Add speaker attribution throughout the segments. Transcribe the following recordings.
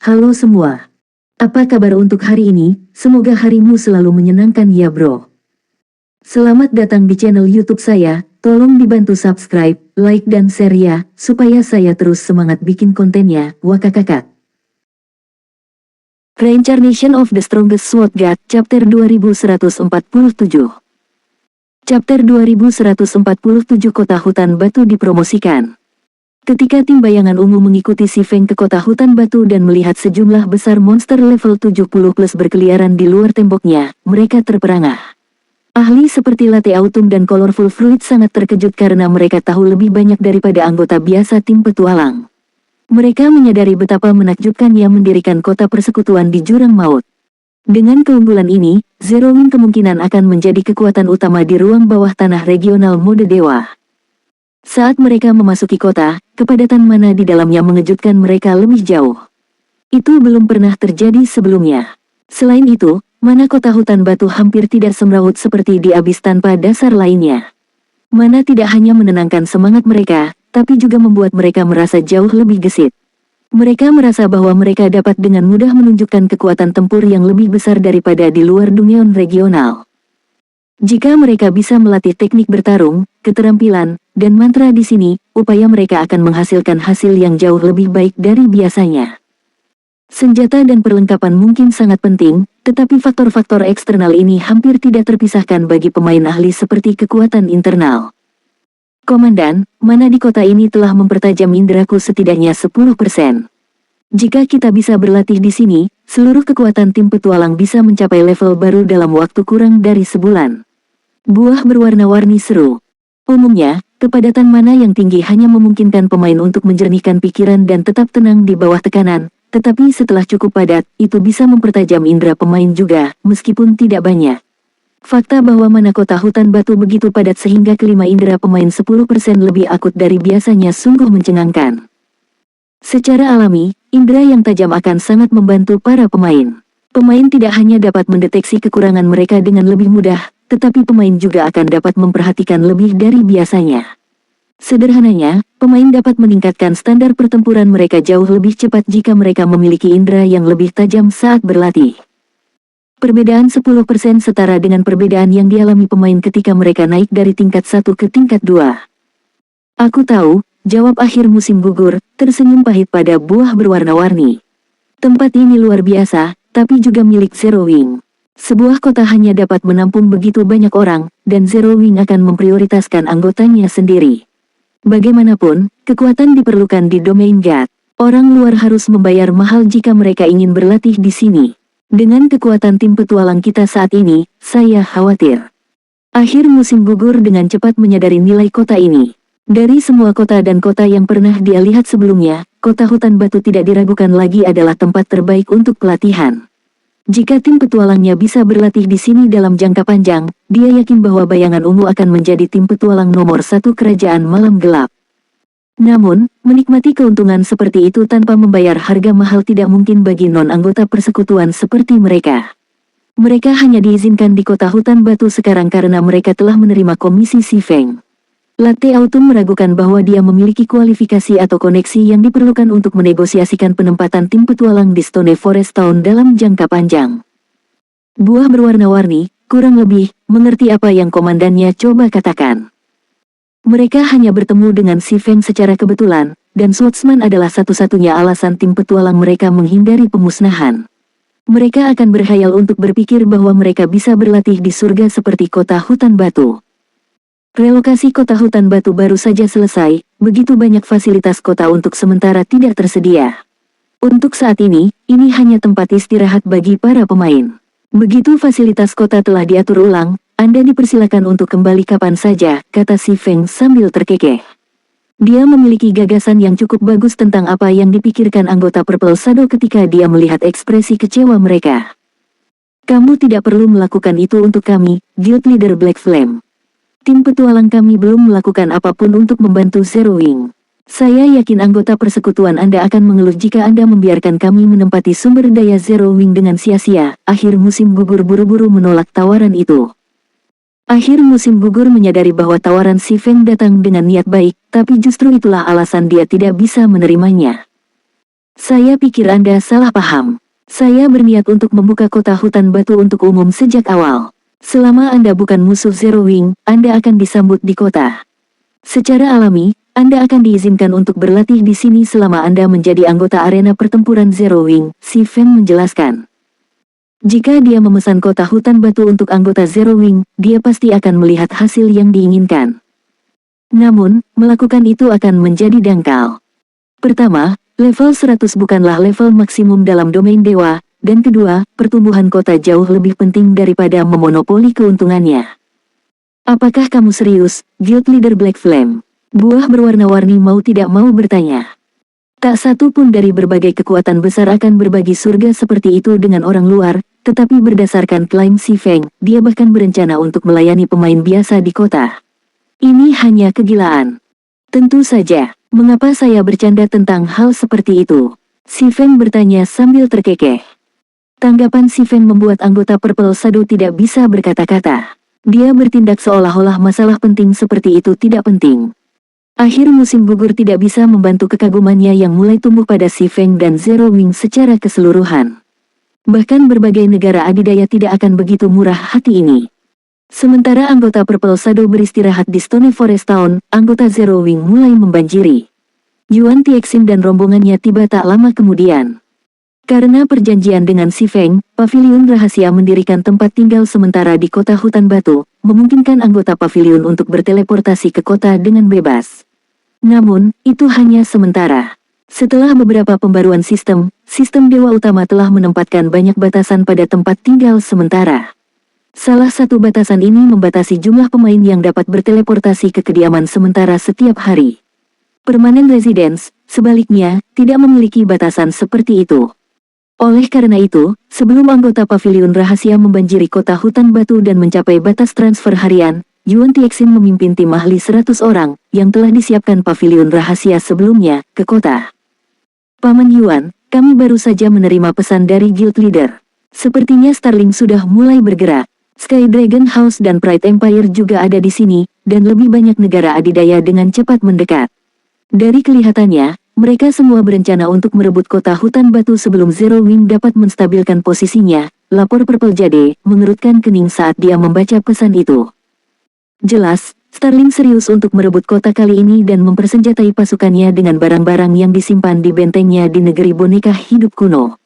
Speaker 1: Halo semua. Apa kabar untuk hari ini? Semoga harimu selalu menyenangkan ya bro. Selamat datang di channel YouTube saya. Tolong dibantu subscribe, like dan share ya, supaya saya terus semangat bikin kontennya. Wakakakak. Reincarnation of the Strongest Sword God, Chapter 2147. Chapter 2147 Kota Hutan Batu dipromosikan. Ketika tim bayangan ungu mengikuti si Feng ke kota hutan batu dan melihat sejumlah besar monster level 70+ berkeliaran di luar temboknya, mereka terperangah. Ahli seperti Latte Autumn dan Colorful Fruit sangat terkejut karena mereka tahu lebih banyak daripada anggota biasa tim petualang. Mereka menyadari betapa menakjubkannya mendirikan kota persekutuan di jurang maut. Dengan keunggulan ini, Zero Wing kemungkinan akan menjadi kekuatan utama di ruang bawah tanah regional mode dewa. Saat mereka memasuki kota, kepadatan mana di dalamnya mengejutkan mereka lebih jauh. Itu belum pernah terjadi sebelumnya. Selain itu, mana kota hutan batu hampir tidak semrawut seperti di abis tanpa dasar lainnya. Mana tidak hanya menenangkan semangat mereka, tapi juga membuat mereka merasa jauh lebih gesit. Mereka merasa bahwa mereka dapat dengan mudah menunjukkan kekuatan tempur yang lebih besar daripada di luar dunia regional. Jika mereka bisa melatih teknik bertarung, keterampilan, dan mantra di sini, upaya mereka akan menghasilkan hasil yang jauh lebih baik dari biasanya. Senjata dan perlengkapan mungkin sangat penting, tetapi faktor-faktor eksternal ini hampir tidak terpisahkan bagi pemain ahli seperti kekuatan internal. Komandan, mana di kota ini telah mempertajam indraku setidaknya 10%. Jika kita bisa berlatih di sini, seluruh kekuatan tim petualang bisa mencapai level baru dalam waktu kurang dari sebulan. Buah berwarna-warni seru. Umumnya, kepadatan mana yang tinggi hanya memungkinkan pemain untuk menjernihkan pikiran dan tetap tenang di bawah tekanan, tetapi setelah cukup padat, itu bisa mempertajam indera pemain juga, meskipun tidak banyak. Fakta bahwa mana kota hutan batu begitu padat sehingga kelima indera pemain 10% lebih akut dari biasanya sungguh mencengangkan. Secara alami, indera yang tajam akan sangat membantu para pemain. Pemain tidak hanya dapat mendeteksi kekurangan mereka dengan lebih mudah, tetapi pemain juga akan dapat memperhatikan lebih dari biasanya. Sederhananya, pemain dapat meningkatkan standar pertempuran mereka jauh lebih cepat jika mereka memiliki indera yang lebih tajam saat berlatih. Perbedaan 10% setara dengan perbedaan yang dialami pemain ketika mereka naik dari tingkat 1 ke tingkat 2. Aku tahu, jawab akhir musim gugur, tersenyum pahit pada buah berwarna-warni. Tempat ini luar biasa, tapi juga milik Zero Wing. Sebuah kota hanya dapat menampung begitu banyak orang, dan Zero Wing akan memprioritaskan anggotanya sendiri. Bagaimanapun, kekuatan diperlukan di domain God. Orang luar harus membayar mahal jika mereka ingin berlatih di sini. Dengan kekuatan tim petualang kita saat ini, saya khawatir. Akhir musim gugur dengan cepat menyadari nilai kota ini. Dari semua kota dan kota yang pernah dia lihat sebelumnya, kota hutan batu tidak diragukan lagi adalah tempat terbaik untuk pelatihan. Jika tim petualangnya bisa berlatih di sini dalam jangka panjang, dia yakin bahwa bayangan ungu akan menjadi tim petualang nomor 1 kerajaan malam gelap. Namun, menikmati keuntungan seperti itu tanpa membayar harga mahal tidak mungkin bagi non-anggota persekutuan seperti mereka. Mereka hanya diizinkan di kota hutan batu sekarang karena mereka telah menerima komisi si Feng. Latte Autumn meragukan bahwa dia memiliki kualifikasi atau koneksi yang diperlukan untuk menegosiasikan penempatan tim petualang di Stone Forest Town dalam jangka panjang. Buah berwarna-warni, kurang lebih, mengerti apa yang komandannya coba katakan. Mereka hanya bertemu dengan si Feng secara kebetulan, dan Swordsman adalah satu-satunya alasan tim petualang mereka menghindari pemusnahan. Mereka akan berkhayal untuk berpikir bahwa mereka bisa berlatih di surga seperti kota hutan batu. Relokasi kota hutan batu baru saja selesai, begitu banyak fasilitas kota untuk sementara tidak tersedia. Untuk saat ini hanya tempat istirahat bagi para pemain. Begitu fasilitas kota telah diatur ulang, Anda dipersilakan untuk kembali kapan saja, kata si Feng sambil terkekeh. Dia memiliki gagasan yang cukup bagus tentang apa yang dipikirkan anggota Purple Shadow ketika dia melihat ekspresi kecewa mereka. Kamu tidak perlu melakukan itu untuk kami, Guild Leader Black Flame. Tim petualang kami belum melakukan apapun untuk membantu Zero Wing. Saya yakin anggota persekutuan Anda akan mengeluh jika Anda membiarkan kami menempati sumber daya Zero Wing dengan sia-sia. Akhir musim gugur buru-buru menolak tawaran itu. Akhir musim gugur menyadari bahwa tawaran si Feng datang dengan niat baik, tapi justru itulah alasan dia tidak bisa menerimanya. Saya pikir Anda salah paham. Saya berniat untuk membuka kota hutan batu untuk umum sejak awal. Selama Anda bukan musuh Zero Wing, Anda akan disambut di kota. Secara alami, Anda akan diizinkan untuk berlatih di sini selama Anda menjadi anggota arena pertempuran Zero Wing, si Feng menjelaskan. Jika dia memesan kota hutan batu untuk anggota Zero Wing, dia pasti akan melihat hasil yang diinginkan. Namun, melakukan itu akan menjadi dangkal. Pertama, level 100 bukanlah level maksimum dalam domain dewa, dan kedua, pertumbuhan kota jauh lebih penting daripada memonopoli keuntungannya. Apakah kamu serius, Guild Leader Black Flame? Buah berwarna-warni mau tidak mau bertanya. Tak satu pun dari berbagai kekuatan besar akan berbagi surga seperti itu dengan orang luar, tetapi berdasarkan klaim si Feng, dia bahkan berencana untuk melayani pemain biasa di kota. Ini hanya kegilaan. Tentu saja. Mengapa saya bercanda tentang hal seperti itu? Si Feng bertanya sambil terkekeh. Tanggapan si Feng membuat anggota Purple Shadow tidak bisa berkata-kata. Dia bertindak seolah-olah masalah penting seperti itu tidak penting. Akhir musim gugur tidak bisa membantu kekagumannya yang mulai tumbuh pada si Feng dan Zero Wing secara keseluruhan. Bahkan berbagai negara adidaya tidak akan begitu murah hati ini. Sementara anggota Purple Shadow beristirahat di Stone Forest Town, anggota Zero Wing mulai membanjiri. Yuan Tixin dan rombongannya tiba tak lama kemudian. Karena perjanjian dengan si Feng, Pavilion Rahasia mendirikan tempat tinggal sementara di kota hutan batu, memungkinkan anggota Pavilion untuk berteleportasi ke kota dengan bebas. Namun, itu hanya sementara. Setelah beberapa pembaruan sistem Dewa Utama telah menempatkan banyak batasan pada tempat tinggal sementara. Salah satu batasan ini membatasi jumlah pemain yang dapat berteleportasi ke kediaman sementara setiap hari. Permanent Residence, sebaliknya, tidak memiliki batasan seperti itu. Oleh karena itu, sebelum anggota Pavilion Rahasia membanjiri kota hutan batu dan mencapai batas transfer harian, Yuan Tixin memimpin tim ahli 100 orang, yang telah disiapkan Pavilion Rahasia sebelumnya, ke kota. Paman Yuan, kami baru saja menerima pesan dari Guild Leader. Sepertinya Starling sudah mulai bergerak. Sky Dragon House dan Pride Empire juga ada di sini, dan lebih banyak negara adidaya dengan cepat mendekat. Dari kelihatannya, mereka semua berencana untuk merebut kota hutan batu sebelum Zero Wing dapat menstabilkan posisinya, lapor Purple Jade, mengerutkan kening saat dia membaca pesan itu. Jelas, Starling serius untuk merebut kota kali ini dan mempersenjatai pasukannya dengan barang-barang yang disimpan di bentengnya di negeri boneka hidup kuno.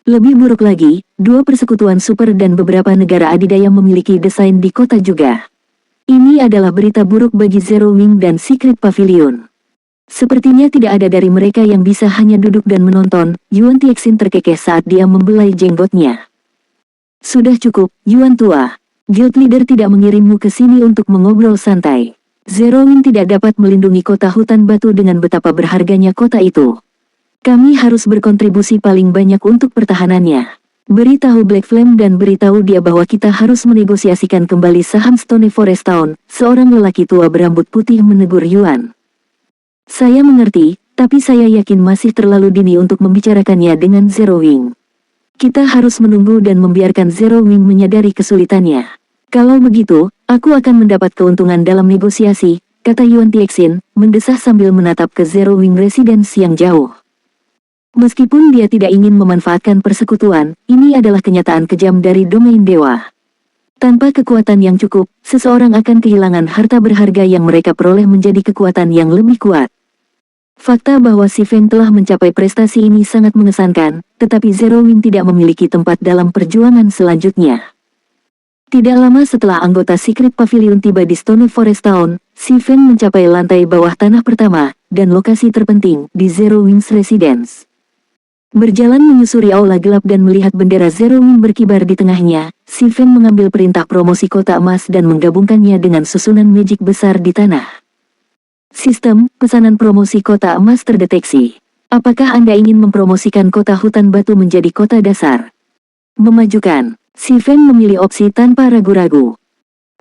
Speaker 1: Lebih buruk lagi, dua persekutuan super dan beberapa negara adidaya memiliki desain di kota juga. Ini adalah berita buruk bagi Zero Wing dan Secret Pavilion. Sepertinya tidak ada dari mereka yang bisa hanya duduk dan menonton. Yuan Tixin terkekeh saat dia membelai jenggotnya. Sudah cukup, Yuan tua. Guild Leader tidak mengirimmu ke sini untuk mengobrol santai. Zero Wing tidak dapat melindungi kota hutan batu dengan betapa berharganya kota itu. Kami harus berkontribusi paling banyak untuk pertahanannya. Beritahu Black Flame dan beritahu dia bahwa kita harus menegosiasikan kembali saham Stone Forest Town, seorang lelaki tua berambut putih menegur Yuan. Saya mengerti, tapi saya yakin masih terlalu dini untuk membicarakannya dengan Zero Wing. Kita harus menunggu dan membiarkan Zero Wing menyadari kesulitannya. Kalau begitu, aku akan mendapat keuntungan dalam negosiasi, kata Yuan Tixin, mendesah sambil menatap ke Zero Wing Residence yang jauh. Meskipun dia tidak ingin memanfaatkan persekutuan, ini adalah kenyataan kejam dari domain dewa. Tanpa kekuatan yang cukup, seseorang akan kehilangan harta berharga yang mereka peroleh menjadi kekuatan yang lebih kuat. Fakta bahwa si Feng telah mencapai prestasi ini sangat mengesankan, tetapi Zero Wing tidak memiliki tempat dalam perjuangan selanjutnya. Tidak lama setelah anggota Secret Pavilion tiba di Stone Forest Town, si Feng mencapai lantai bawah tanah pertama, dan lokasi terpenting, di Zero Wing's Residence. Berjalan menyusuri aula gelap dan melihat bendera Zero Wing berkibar di tengahnya, si Feng mengambil perintah promosi kota emas dan menggabungkannya dengan susunan magic besar di tanah. Sistem pesanan promosi kota emas terdeteksi. Apakah Anda ingin mempromosikan kota hutan batu menjadi kota dasar? Memajukan. Si Feng memilih opsi tanpa ragu-ragu.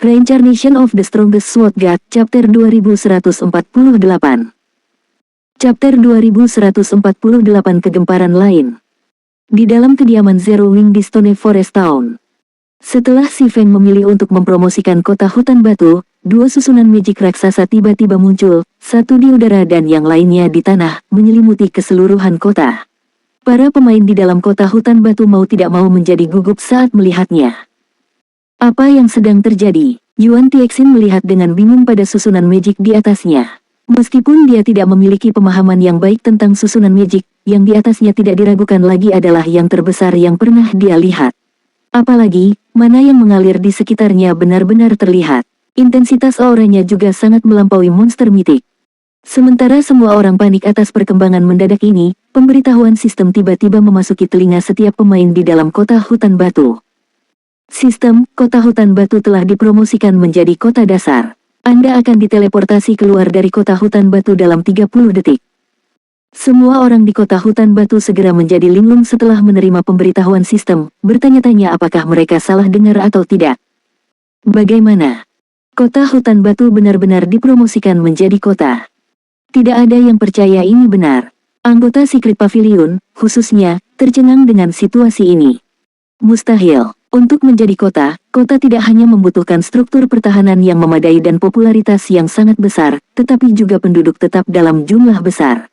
Speaker 1: Reincarnation of the Strongest Sword God, Chapter 2148. Chapter 2148 Kegemparan lain. Di dalam kediaman Zero Wing di Stone Forest Town. Setelah si Feng memilih untuk mempromosikan kota hutan batu, dua susunan magic raksasa tiba-tiba muncul, satu di udara dan yang lainnya di tanah, menyelimuti keseluruhan kota. Para pemain di dalam kota hutan batu mau tidak mau menjadi gugup saat melihatnya. Apa yang sedang terjadi? Yuan Tixin melihat dengan bingung pada susunan magic di atasnya. Meskipun dia tidak memiliki pemahaman yang baik tentang susunan magic, yang di atasnya tidak diragukan lagi adalah yang terbesar yang pernah dia lihat. Apalagi, mana yang mengalir di sekitarnya benar-benar terlihat. Intensitas auranya juga sangat melampaui monster mitik. Sementara semua orang panik atas perkembangan mendadak ini, pemberitahuan sistem tiba-tiba memasuki telinga setiap pemain di dalam kota hutan batu. Sistem, kota hutan batu telah dipromosikan menjadi kota dasar. Anda akan diteleportasi keluar dari kota hutan batu dalam 30 detik. Semua orang di kota hutan batu segera menjadi linglung setelah menerima pemberitahuan sistem, bertanya-tanya apakah mereka salah dengar atau tidak. Bagaimana? Kota hutan batu benar-benar dipromosikan menjadi kota. Tidak ada yang percaya ini benar. Anggota Secret Pavilion, khususnya, tercengang dengan situasi ini. Mustahil. Untuk menjadi kota, kota tidak hanya membutuhkan struktur pertahanan yang memadai dan popularitas yang sangat besar, tetapi juga penduduk tetap dalam jumlah besar.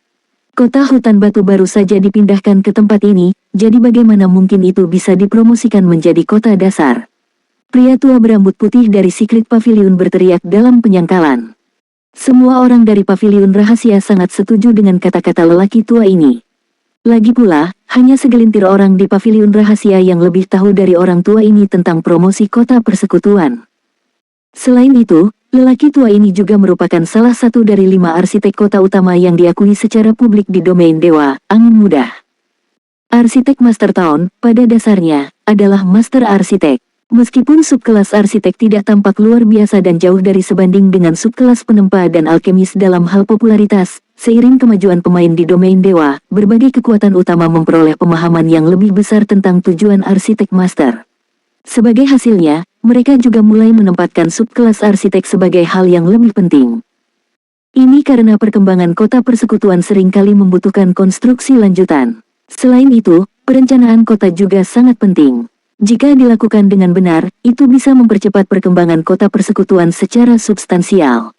Speaker 1: Kota hutan batu baru saja dipindahkan ke tempat ini, jadi bagaimana mungkin itu bisa dipromosikan menjadi kota dasar? Pria tua berambut putih dari Secret Pavilion berteriak dalam penyangkalan. Semua orang dari pavilion rahasia sangat setuju dengan kata-kata lelaki tua ini. Lagi pula, hanya segelintir orang di pavilion rahasia yang lebih tahu dari orang tua ini tentang promosi kota persekutuan. Selain itu, lelaki tua ini juga merupakan salah satu dari 5 arsitek kota utama yang diakui secara publik di domain Dewa, Angin Muda. Arsitek Master Town, pada dasarnya, adalah Master Arsitek. Meskipun subkelas arsitek tidak tampak luar biasa dan jauh dari sebanding dengan subkelas penempa dan alkemis dalam hal popularitas, seiring kemajuan pemain di domain Dewa, berbagai kekuatan utama memperoleh pemahaman yang lebih besar tentang tujuan arsitek master. Sebagai hasilnya, mereka juga mulai menempatkan subkelas arsitek sebagai hal yang lebih penting. Ini karena perkembangan kota persekutuan seringkali membutuhkan konstruksi lanjutan. Selain itu, perencanaan kota juga sangat penting. Jika dilakukan dengan benar, itu bisa mempercepat perkembangan kota persekutuan secara substansial.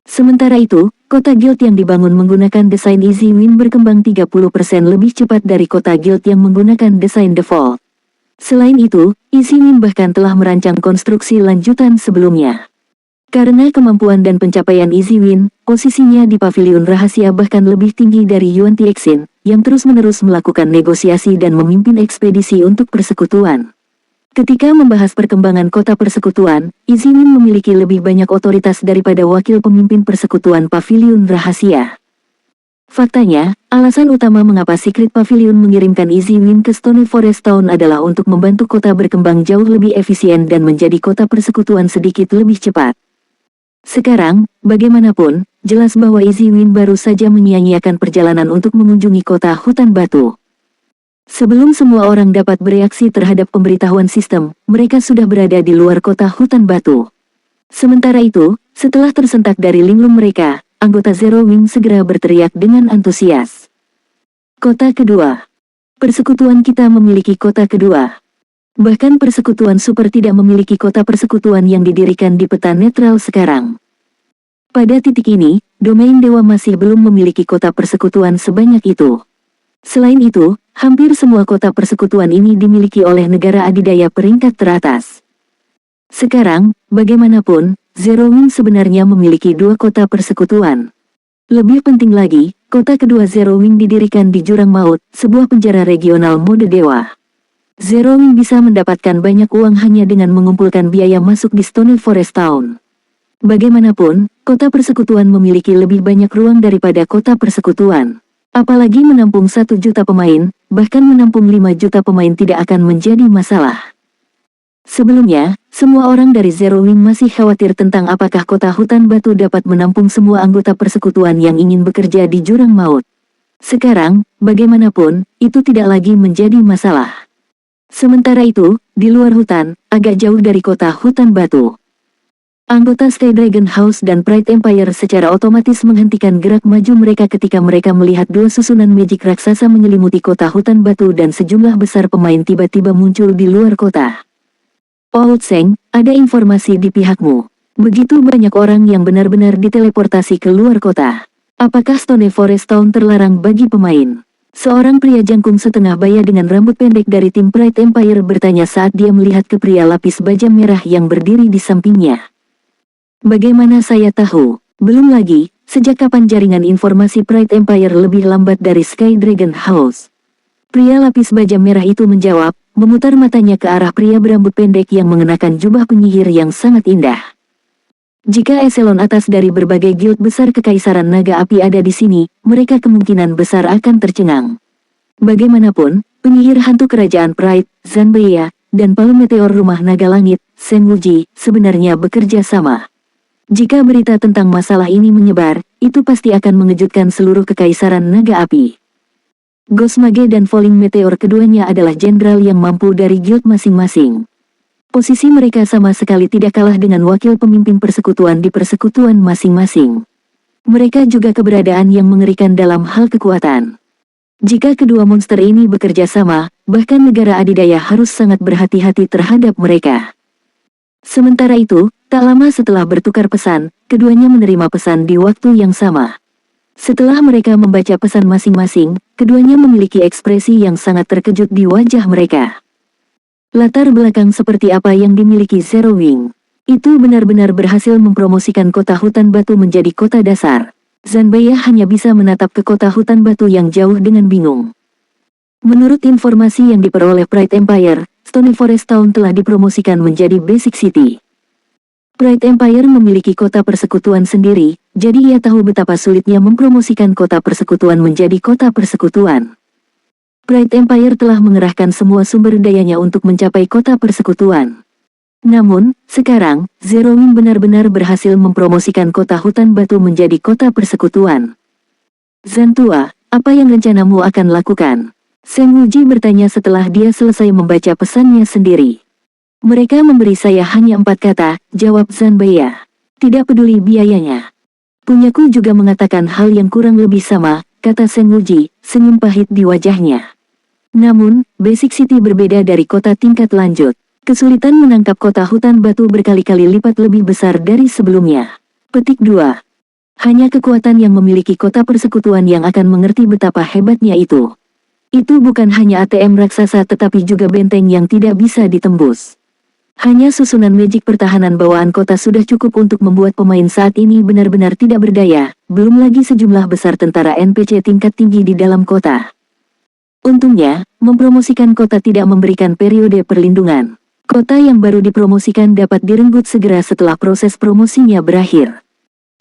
Speaker 1: Sementara itu, kota guild yang dibangun menggunakan desain Easy Win berkembang 30% lebih cepat dari kota guild yang menggunakan desain default. Selain itu, Easy Win bahkan telah merancang konstruksi lanjutan sebelumnya. Karena kemampuan dan pencapaian Easy Win, posisinya di pavilion rahasia bahkan lebih tinggi dari Yuan Tixin, yang terus-menerus melakukan negosiasi dan memimpin ekspedisi untuk persekutuan. Ketika membahas perkembangan kota persekutuan, Easy Win memiliki lebih banyak otoritas daripada wakil pemimpin persekutuan pavilion rahasia. Faktanya, alasan utama mengapa Secret Pavilion mengirimkan Easy Win ke Stone Forest Town adalah untuk membantu kota berkembang jauh lebih efisien dan menjadi kota persekutuan sedikit lebih cepat. Sekarang, bagaimanapun, jelas bahwa Easy Win baru saja menyia-nyiakan perjalanan untuk mengunjungi kota hutan batu. Sebelum semua orang dapat bereaksi terhadap pemberitahuan sistem, mereka sudah berada di luar kota hutan batu. Sementara itu, setelah tersentak dari linglung mereka, anggota Zero Wing segera berteriak dengan antusias. Kota kedua. Persekutuan kita memiliki kota kedua. Bahkan persekutuan super tidak memiliki kota persekutuan yang didirikan di peta netral sekarang. Pada titik ini, domain dewa masih belum memiliki kota persekutuan sebanyak itu. Selain itu, hampir semua kota persekutuan ini dimiliki oleh negara adidaya peringkat teratas. Sekarang, bagaimanapun, Zero Wing sebenarnya memiliki 2 kota persekutuan. Lebih penting lagi, kota kedua Zero Wing didirikan di Jurang Maut, sebuah penjara regional mode dewa. Zero Wing bisa mendapatkan banyak uang hanya dengan mengumpulkan biaya masuk di Stone Forest Town. Bagaimanapun, kota persekutuan memiliki lebih banyak ruang daripada kota persekutuan. Apalagi menampung 1 juta pemain, bahkan menampung 5 juta pemain tidak akan menjadi masalah. Sebelumnya, semua orang dari Zero Wing masih khawatir tentang apakah kota hutan batu dapat menampung semua anggota persekutuan yang ingin bekerja di Jurang Maut. Sekarang, bagaimanapun, itu tidak lagi menjadi masalah. Sementara itu, di luar hutan, agak jauh dari kota hutan batu, anggota Sky Dragon House dan Pride Empire secara otomatis menghentikan gerak maju mereka ketika mereka melihat 2 susunan magic raksasa menyelimuti kota hutan batu dan sejumlah besar pemain tiba-tiba muncul di luar kota. Old Seng, ada informasi di pihakmu. Begitu banyak orang yang benar-benar diteleportasi ke luar kota. Apakah Stone Forest Town terlarang bagi pemain? Seorang pria jangkung setengah baya dengan rambut pendek dari tim Pride Empire bertanya saat dia melihat ke pria lapis baja merah yang berdiri di sampingnya. Bagaimana saya tahu? Belum lagi, sejak kapan jaringan informasi Pride Empire lebih lambat dari Sky Dragon House? Pria lapis baja merah itu menjawab, memutar matanya ke arah pria berambut pendek yang mengenakan jubah penyihir yang sangat indah. Jika eselon atas dari berbagai guild besar Kekaisaran Naga Api ada di sini, mereka kemungkinan besar akan tercengang. Bagaimanapun, penyihir hantu kerajaan Pride, Zanbaya, dan Palu Meteor Rumah Naga Langit, Senwuji, sebenarnya bekerja sama. Jika berita tentang masalah ini menyebar, itu pasti akan mengejutkan seluruh Kekaisaran Naga Api. Ghost Mage dan Falling Meteor keduanya adalah jenderal yang mampu dari guild masing-masing. Posisi mereka sama sekali tidak kalah dengan wakil pemimpin persekutuan di persekutuan masing-masing. Mereka juga keberadaan yang mengerikan dalam hal kekuatan. Jika kedua monster ini bekerja sama, bahkan negara adidaya harus sangat berhati-hati terhadap mereka. Sementara itu, tak lama setelah bertukar pesan, keduanya menerima pesan di waktu yang sama. Setelah mereka membaca pesan masing-masing, keduanya memiliki ekspresi yang sangat terkejut di wajah mereka. Latar belakang seperti apa yang dimiliki Zero Wing? Itu benar-benar berhasil mempromosikan kota hutan batu menjadi kota dasar. Zanbaya hanya bisa menatap ke kota hutan batu yang jauh dengan bingung. Menurut informasi yang diperoleh Pride Empire, Stony Forest Town telah dipromosikan menjadi Basic City. Pride Empire memiliki kota persekutuan sendiri, jadi ia tahu betapa sulitnya mempromosikan kota persekutuan menjadi kota persekutuan. Pride Empire telah mengerahkan semua sumber dayanya untuk mencapai kota persekutuan. Namun, sekarang, Zero Wing benar-benar berhasil mempromosikan kota hutan batu menjadi kota persekutuan. Zantua, apa yang rencanamu akan lakukan? Senwuji bertanya setelah dia selesai membaca pesannya sendiri. Mereka memberi saya hanya 4 kata, jawab Zanbaya. Tidak peduli biayanya. Punyaku juga mengatakan hal yang kurang lebih sama, kata Senwuji, senyum pahit di wajahnya. Namun, Basic City berbeda dari kota tingkat lanjut. Kesulitan menangkap kota hutan batu berkali-kali lipat lebih besar dari sebelumnya. Petik 2. Hanya kekuatan yang memiliki kota persekutuan yang akan mengerti betapa hebatnya itu. Itu bukan hanya ATM raksasa tetapi juga benteng yang tidak bisa ditembus. Hanya susunan magic pertahanan bawaan kota sudah cukup untuk membuat pemain saat ini benar-benar tidak berdaya, belum lagi sejumlah besar tentara NPC tingkat tinggi di dalam kota. Untungnya, mempromosikan kota tidak memberikan periode perlindungan. Kota yang baru dipromosikan dapat direnggut segera setelah proses promosinya berakhir.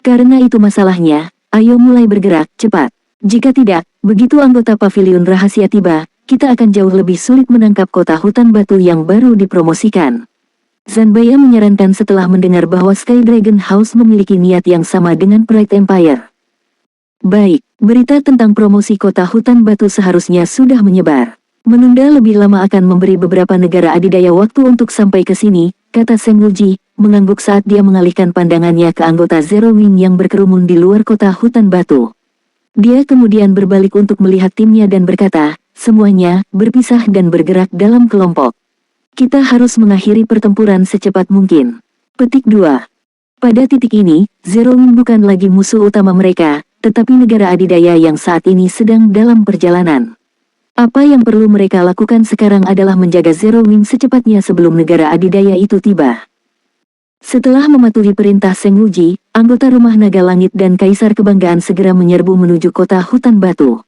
Speaker 1: Karena itu masalahnya, ayo mulai bergerak, cepat. Jika tidak, begitu anggota pavilion rahasia tiba, kita akan jauh lebih sulit menangkap kota hutan batu yang baru dipromosikan. Zanbaya menyarankan setelah mendengar bahwa Sky Dragon House memiliki niat yang sama dengan Pride Empire. Baik, berita tentang promosi kota hutan batu seharusnya sudah menyebar. Menunda lebih lama akan memberi beberapa negara adidaya waktu untuk sampai ke sini, kata Senwuji, mengangguk saat dia mengalihkan pandangannya ke anggota Zero Wing yang berkerumun di luar kota hutan batu. Dia kemudian berbalik untuk melihat timnya dan berkata, semuanya, berpisah dan bergerak dalam kelompok. Kita harus mengakhiri pertempuran secepat mungkin. Petik 2. Pada titik ini, Zero Wing bukan lagi musuh utama mereka, tetapi negara adidaya yang saat ini sedang dalam perjalanan. Apa yang perlu mereka lakukan sekarang adalah menjaga Zero Wing secepatnya sebelum negara adidaya itu tiba. Setelah mematuhi perintah Senwuji, anggota Rumah Naga Langit dan Kaisar Kebanggaan segera menyerbu menuju kota hutan batu.